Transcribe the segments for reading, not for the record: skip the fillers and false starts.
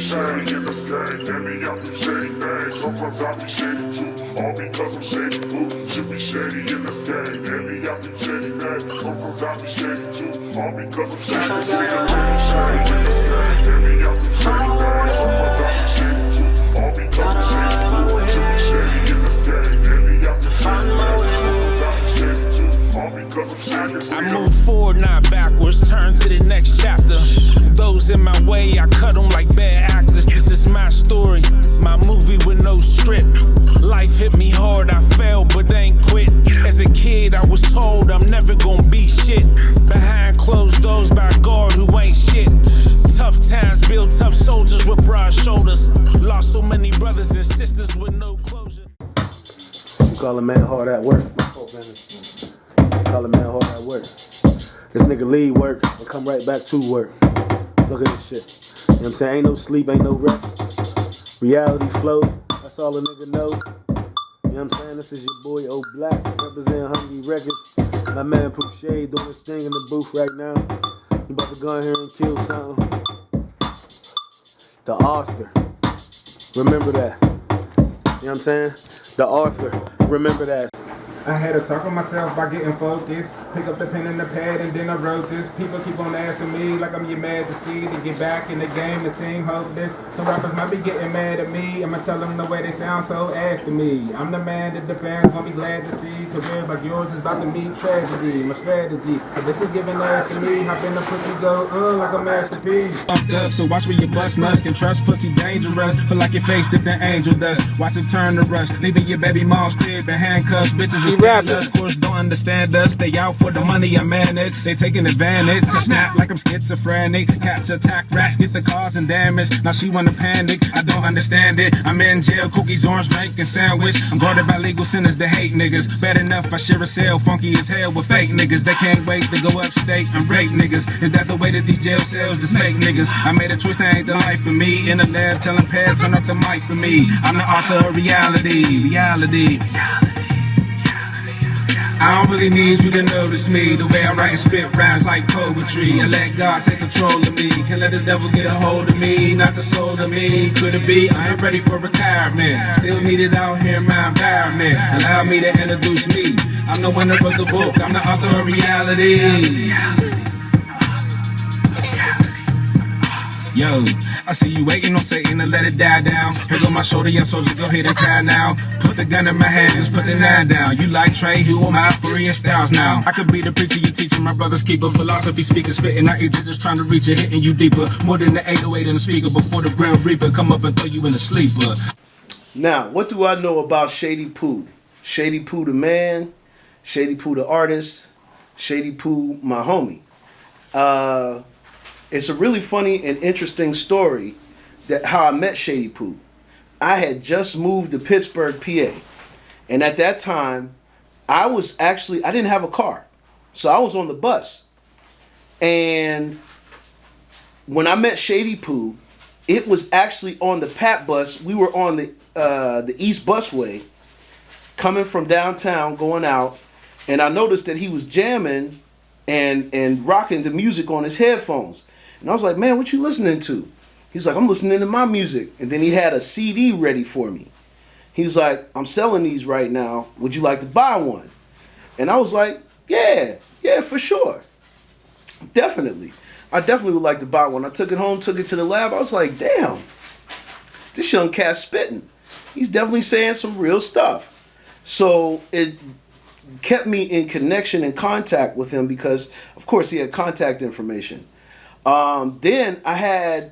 Shady in this game, damn me, I'm too shady, man. Sometimes I be shady too, all because I'm shady too. Should be shady in this game, damn me, I'm too shady, man. Sometimes I be shady too, all because I'm shady. Shady in this game, damn me, I'm too shady, man. Sometimes I be shady too, all because I'm shady too. Should be shady in this game, damn me, I'm too shady, man. Sometimes I be shady too, all because I'm shady. I move forward, not backwards, turn to the next chapter. Those in my way, I cut them like bad actors. This is my story, my movie with no script. Life hit me hard, I fell but ain't quit. As a kid, I was told I'm never gonna be shit. Behind closed doors by a guard who ain't shit. Tough times build tough soldiers with broad shoulders. Lost so many brothers and sisters with no closure. You call a man hard at work. You call a man hard at work. This nigga leave work and come right back to work. Look at this shit. You know what I'm saying? Ain't no sleep, ain't no rest. Reality flow, that's all a nigga know. You know what I'm saying? This is your boy O Black, representing Hungry Records. My man Pooh Shade doing his thing in the booth right now. He about to go in here and kill something. The author. Remember that. You know what I'm saying? The author. Remember that. I had to talk with myself by getting focused. Pick up the pen and the pad and then I wrote this. People keep on asking me like I'm your majesty to get back in the game. It seem hopeless. Some rappers might be getting mad at me. I'ma tell them the way they sound so ass to me. I'm the man that the fans gonna be glad to see. Careers like yours is about to meet tragedy. My strategy. But this is giving ass to me. Hop in the pussy go like a masterpiece. Up, so watch where your bust nuts. Can trust pussy dangerous. Feel like your face dipped in angel dust. Watch it turn to rush. Leaving your baby mom's crib in handcuffs. Bitches is scandalous. Of course don't understand us. They out for the money I manage. They taking advantage. Snap like I'm schizophrenic. Cats attack rats, get the cause and damage. Now she wanna panic. I don't understand it. I'm in jail, cookies, orange drink, and sandwich. I'm guarded by legal sinners that hate niggas. Bad enough I share a cell, funky as hell with fake niggas. They can't wait to go upstate and rape niggas. Is that the way that these jail cells just make niggas? I made a choice that ain't the life for me. In the lab telling pads, turn up the mic for me. I'm the author of reality. I don't really need you to notice me. The way I write and spit rhymes like poetry. I let God take control of me. Can't let the devil get a hold of me. Not the soul of me. Could it be? I ain't ready for retirement. Still needed out here in my environment. Allow me to introduce me. I'm the winner of the book. I'm the author of reality. Yo, I see you waiting on Satan to let it die down. Here go my shoulder, young soldier, go ahead and cry now. Put the gun in my hand, just put the 9 down. You like Trey, who am I? Furious Styles now. I could be the preacher you teaching, my brother's keeper. Philosophy speaker, spitting out either just trying to reach it, hitting you deeper. More than the 808 in the speaker, before the Grim Reaper come up and throw you in the sleeper. Now, what do I know about Shady Pooh? Shady Pooh the man, Shady Pooh the artist, Shady Pooh my homie. It's a really funny and interesting story that how I met Shady Pooh. I had just moved to Pittsburgh, PA. And at that time, I didn't have a car. So I was on the bus. And when I met Shady Pooh, it was actually on the PAP bus. We were on the East Busway, coming from downtown, going out. And I noticed that he was jamming and rocking the music on his headphones. And I was like, man, what you listening to? He's like, I'm listening to my music. And then he had a CD ready for me. He was like, I'm selling these right now. Would you like to buy one? And I was like, yeah, for sure. Definitely. I definitely would like to buy one. I took it home, took it to the lab. I was like, damn, this young cat's spitting. He's definitely saying some real stuff. So it kept me in connection and contact with him because, of course, he had contact information. Then I had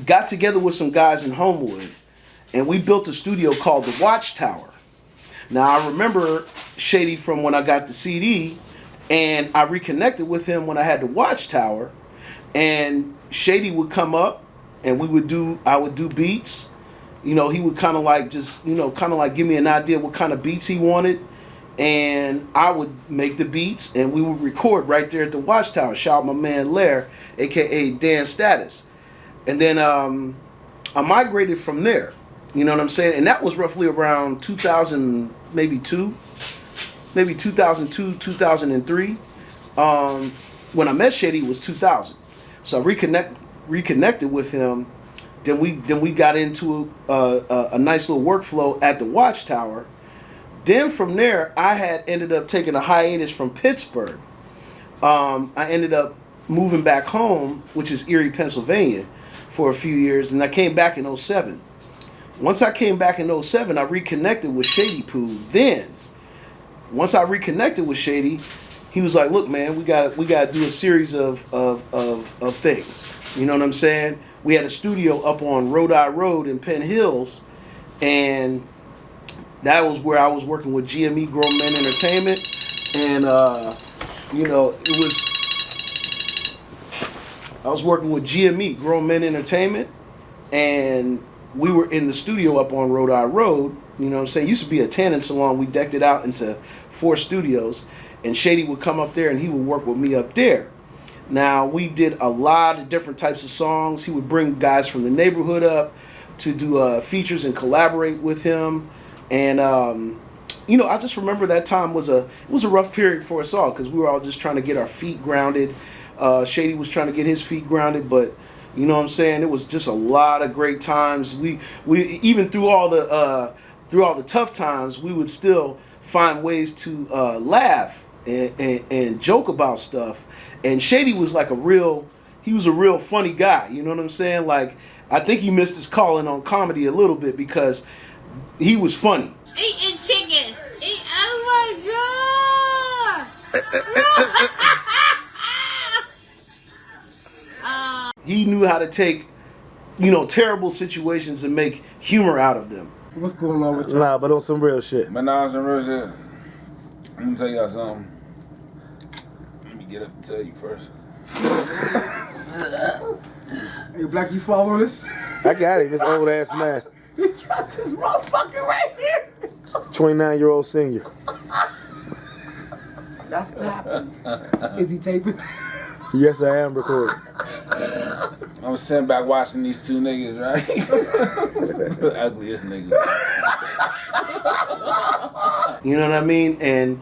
got together with some guys in Homewood, and we built a studio called the Watchtower. Now, I remember Shady from when I got the CD, and I reconnected with him when I had the Watchtower, and Shady would come up, and I would do beats. You know, he would kind of like give me an idea what kind of beats he wanted, and I would make the beats, and we would record right there at the Watchtower. Shout out my man Lair, aka Dan Status. And then I migrated from there. You know what I'm saying? And that was roughly around 2000, maybe 2002, 2003. when I met Shady, it was 2000. So I reconnected with him. Then we got into a nice little workflow at the Watchtower. Then from there, I had ended up taking a hiatus from Pittsburgh. I ended up moving back home, which is Erie, Pennsylvania, for a few years, and I came back in 07. Once I came back in 07, I reconnected with Shady Poo. Then, once I reconnected with Shady, he was like, "Look, man, we got to do a series of things." You know what I'm saying? We had a studio up on Rhode Island Road in Penn Hills, and that was where I was working with GME Grown Men Entertainment, and I was working with GME Grown Men Entertainment, and we were in the studio up on Rhode Island Road. You know what I'm saying? It used to be a tanning salon. We decked it out into 4 studios, and Shady would come up there and he would work with me up there. Now, we did a lot of different types of songs. He would bring guys from the neighborhood up to do features and collaborate with him. And, I just remember that time was a rough period for us all because we were all just trying to get our feet grounded. Shady was trying to get his feet grounded, but you know what I'm saying? It was just a lot of great times. We even through all the tough times, we would still find ways to laugh and joke about stuff. And Shady was like a real funny guy. You know what I'm saying? Like, I think he missed his calling on comedy a little bit because he was funny. Eating chicken. Oh my God. He knew how to take, terrible situations and make humor out of them. What's going on with you? Nah, but on some real shit. But nah, on some real shit. Let me tell y'all something. Let me get up and tell you first. Hey, Black, you following this? I got him, this old ass man. You got this motherfucker right here. 29-year-old senior. That's what happens. Is he taping? Yes, I am recording. I was sitting back watching these 2 niggas, right? The ugliest niggas. You know what I mean? And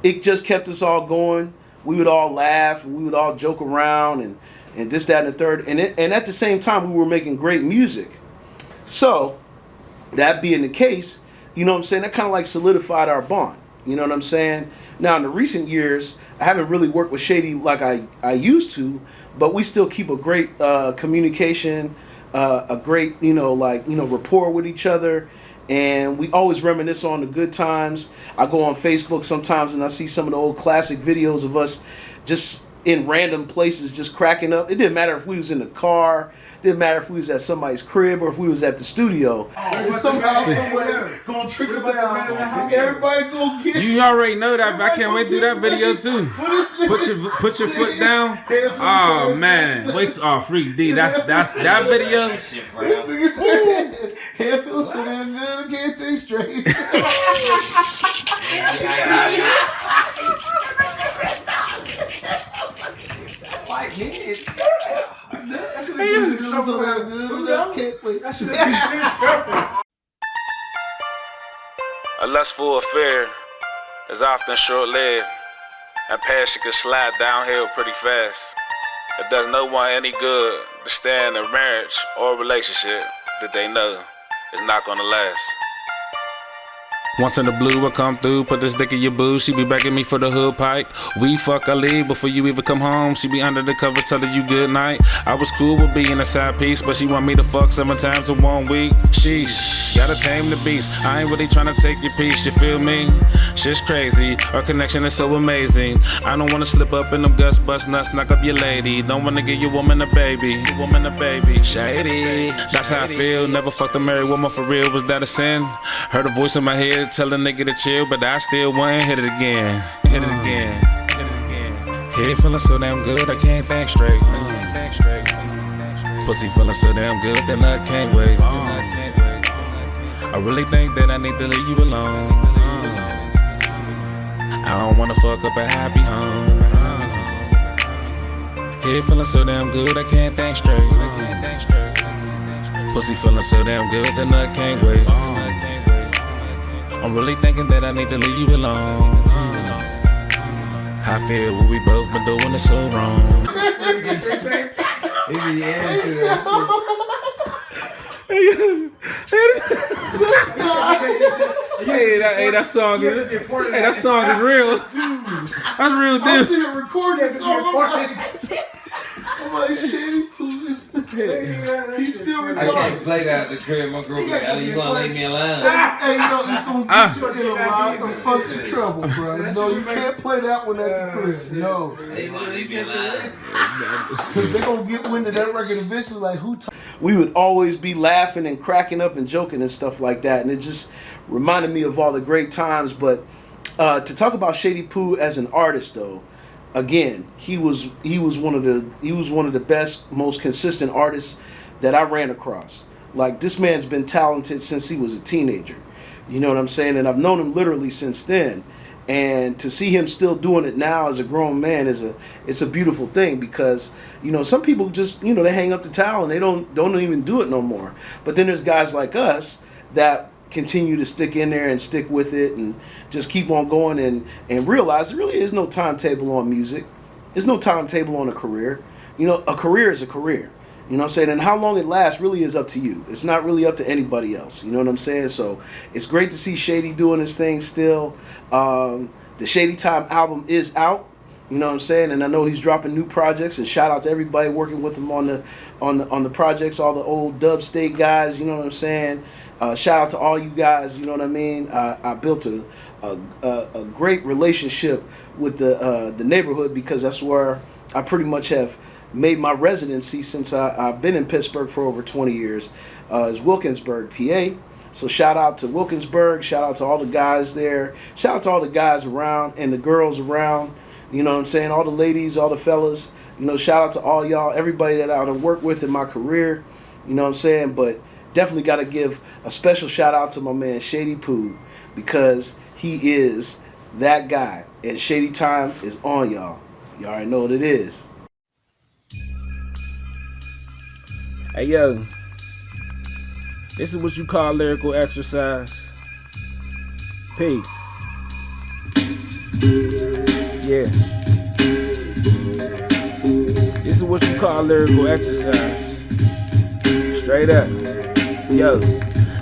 it just kept us all going. We would all laugh and we would all joke around and this, that, and the third. And at the same time, we were making great music. So, that being the case, you know what I'm saying, that kind of like solidified our bond. You know what I'm saying? Now, in the recent years, I haven't really worked with Shady like I used to, but we still keep a great communication, a great, rapport with each other. And we always reminisce on the good times. I go on Facebook sometimes and I see some of the old classic videos of us just in random places just cracking up. It didn't matter if we was in the car. Didn't matter if we was at somebody's crib or if we was at the studio. Somehow, somewhere, gonna trickle down. Everybody go get. You already know that, but I can't wait to do that video too. Put your foot down. Oh man, wait. Oh, Freak D. That's that video. This nigga said, "Hair feels so damn good, I can't think straight." White kid. A lustful affair is often short-lived, and passion can slide downhill pretty fast. It does no one any good to stay in a marriage or relationship that they know is not gonna last. Once in the blue, I come through, put this dick in your boo. She be begging me for the hood pipe. We fuck, I leave before you even come home. She be under the cover telling you good night. I was cool with being a side piece, but she want me to fuck 7 times in 1 week. Sheesh, gotta tame the beast. I ain't really tryna take your piece, you feel me? Shit's crazy, our connection is so amazing. I don't wanna slip up in them guts, bust nuts, knock up your lady. Don't wanna give your woman a baby, Shady, that's how I feel. Never fucked a married woman for real, was that a sin? Heard a voice in my head tell a nigga to chill, but I still want hit it again. Head feeling so damn good, I can't think straight. Pussy feeling so damn good that I can't wait. I really think that I need to leave you alone. I don't wanna fuck up a happy home. Head feeling so damn good, I can't think straight. Pussy feeling so damn good that I can't wait. I'm really thinking that I need to leave you alone. I feel what we both been doing is so wrong. Hey, that song is real. That's real, dude. I'm sitting recording song. I'm like, Shady Poo, he's still retarded. I can't play that at the crib. My girl be like, "Ellie, you gonna leave me alone?" Hey, no, it's gonna get you in a lot of fucking trouble, bro. No, you can't play that one at the crib. No. They wanna leave me alone. Because they're gonna get wind of that record eventually, like, we would always be laughing and cracking up and joking and stuff like that. And it just reminded me of all the great times. But to talk about Shady Poo as an artist, though, again, he was one of the best, most consistent artists that I ran across. Like, this man's been talented since he was a teenager. You know what I'm saying? And I've known him literally since then. And to see him still doing it now as a grown man it's a beautiful thing, because, you know, some people just, you know, they hang up the towel and they don't even do it no more. But then there's guys like us that continue to stick in there and stick with it and just keep on going and realize there really is no timetable on music. There's no timetable on a career. You know, a career is a career. You know what I'm saying? And how long it lasts really is up to you. It's not really up to anybody else. You know what I'm saying? So it's great to see Shady doing his thing still. The Shadytime album is out. You know what I'm saying? And I know he's dropping new projects, and shout out to everybody working with him on the projects, all the old Dub State guys, you know what I'm saying? Shout out to all you guys, you know what I mean? I built a great relationship with the neighborhood, because that's where I pretty much have made my residency since I've been in Pittsburgh for over 20 years. Is Wilkinsburg, PA. So shout out to Wilkinsburg, shout out to all the guys there, shout out to all the guys around and the girls around, you know what I'm saying, all the ladies, all the fellas, you know, shout out to all y'all, everybody that I worked with in my career, you know what I'm saying. But definitely got to give a special shout out to my man Shady Poo, because he is that guy, and Shadytime is on y'all. Y'all already know what it is. Hey, yo. This is what you call lyrical exercise. P. Yeah. This is what you call lyrical exercise. Straight up. Yo.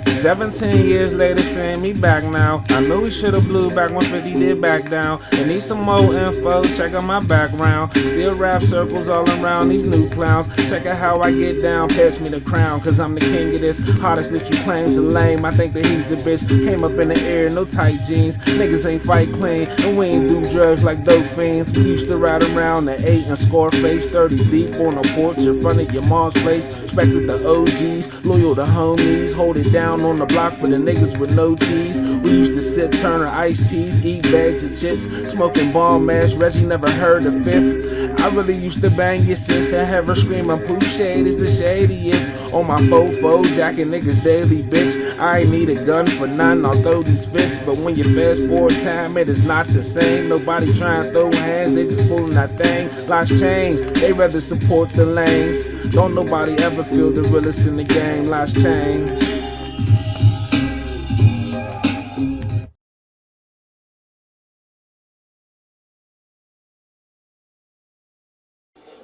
17 years later, seeing me back now. I knew we should've blew back when 50 did back down. And need some more info, check out my background. Still rap circles all around these new clowns. Check out how I get down, pass me the crown. Cause I'm the king of this, hottest that you claim's a lame. I think that he's a bitch, came up in the air, no tight jeans. Niggas ain't fight clean, and we ain't do drugs like dope fiends. We used to ride around the 8 and Scarface, 30 deep on the porch in front of your mom's place. Respected the OGs, loyal to homies, hold it down on the block for the niggas with no cheese. We used to sip Turner iced teas, eat bags of chips, smoking bomb mash. Reggie never heard of Fifth. I really used to bang your sis and have her screaming, Pooh Shade is the shadiest. On my fofo, jacking niggas daily, bitch. I ain't need a gun for none, I'll throw these fists. But when you fast forward time, it is not the same. Nobody trying to throw hands, they just pulling that thing. Life's changed, they rather support the lames. Don't nobody ever feel the realest in the game. Life's changed.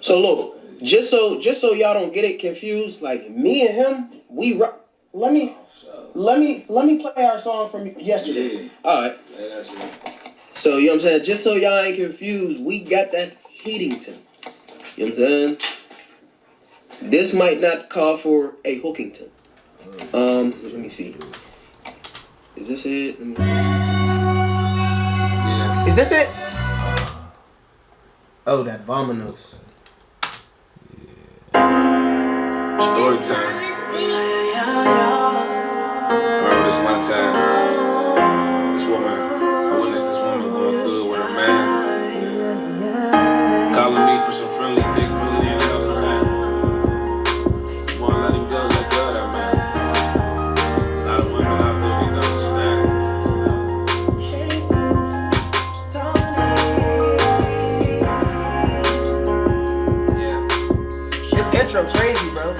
So look, just so y'all don't get it confused, like me and him, we rock. Let me play our song from yesterday. All right. So you know what I'm saying? Just so y'all ain't confused, we got that Heatington. You know what I'm saying? This might not call for a Hookington. Let me see. Is this it? Let me see. Yeah. Is this it? Oh, that Vominos. Story time. I remember this one time, this woman, I witnessed this woman going through it with her man, calling me for some friendly dick, really ain't helping her. You wanna let him go, let go of that man. A lot of women out there need to understand. Yeah. This intro crazy, bro.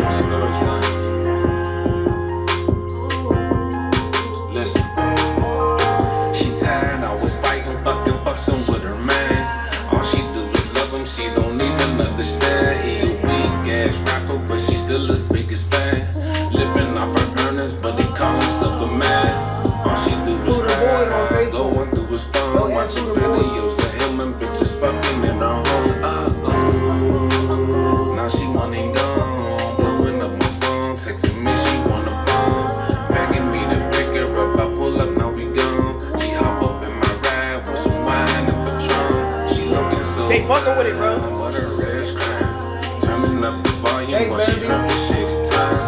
Story time. Listen. She tired, always fighting, bustin' with her man. All she do is love him, she don't even understand. He a weak ass rapper, but she still his biggest fan. Living off her earnings, but he call himself a man. All she do is cry, going through his phone, watching videos of him and bitches fucking in her home. Ooh. Now she want him gone, blowing up my phone, texting me she wanna bone, begging me to pick her up. I pull up, now we gone. She hop up in my ride with some wine and Patron. She looking so They fucking with it, bro. what her ass crying, turning up the volume while she heard the Shadytime.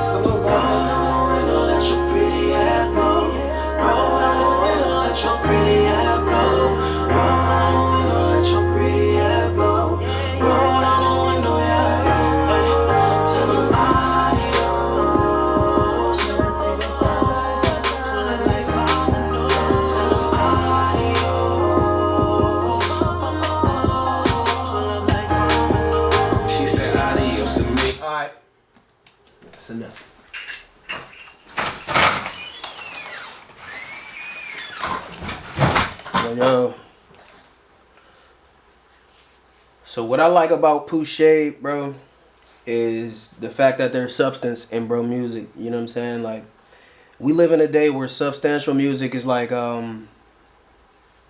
She said adios to me. Alright. That's enough. Yo. So what I like about Pooh Shade, bro, is the fact that there's substance in bro music. You know what I'm saying? Like, we live in a day where substantial music is like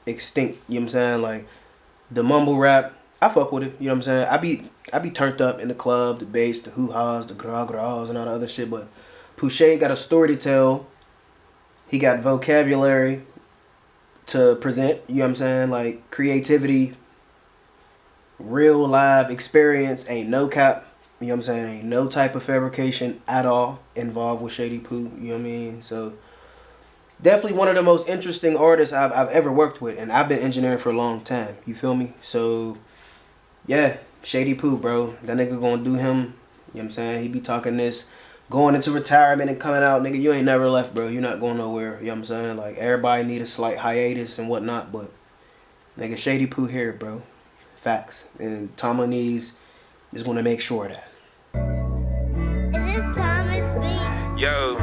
extinct. You know what I'm saying? Like, the mumble rap, I fuck with it. You know what I'm saying? I be turned up in the club, the bass, the hoo-ha's, the gra-gras, and all the other shit. But Pooh Shade got a story to tell. He got vocabulary to present. You know what I'm saying? Like, creativity, real live experience, ain't no cap. You know what I'm saying? Ain't no type of fabrication at all involved with Shady Pooh. You know what I mean? So, definitely one of the most interesting artists I've ever worked with. And I've been engineering for a long time. You feel me? So, yeah, Shady Pooh, bro. That nigga gonna do him. You know what I'm saying? He be talking this, going into retirement and coming out. Nigga, you ain't never left, bro. You're not going nowhere. You know what I'm saying? Like, everybody need a slight hiatus and whatnot. But, nigga, Shady Pooh here, bro. Facts. And Tomlinese is gonna make sure of that. Is this Thomas beat? Yo,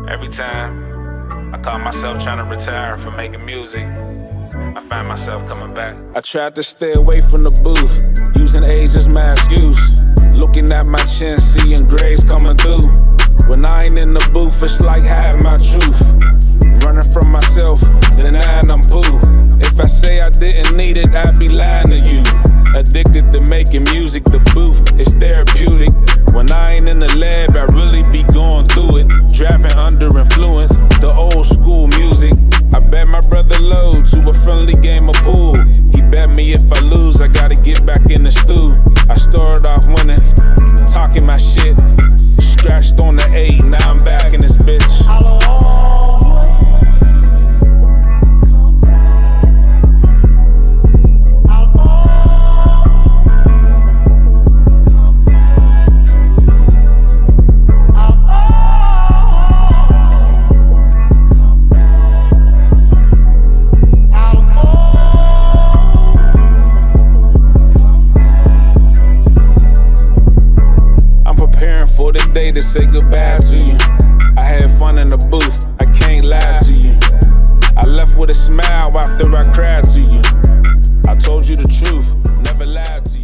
every time I call myself trying to retire from making music, I find myself coming back. I tried to stay away from the booth, using age as my excuse. Looking at my chin, seeing grays coming through. When I ain't in the booth, it's like having my truth. Running from myself, denying I'm Pooh. If I say I didn't need it, I'd be lying to you. Addicted to making music, the booth is therapeutic. When I ain't in the lab, I really be going through it. Driving under influence, the old school music. I bet my brother low to a friendly game of pool. He bet me if I lose, I gotta get back in the stew. I started off winning, talking my shit. Scratched on the 8, now I'm back in this bitch. For the day to say goodbye to you. I had fun in the booth, I can't lie to you. I left with a smile after I cried to you. I told you the truth, never lied to you.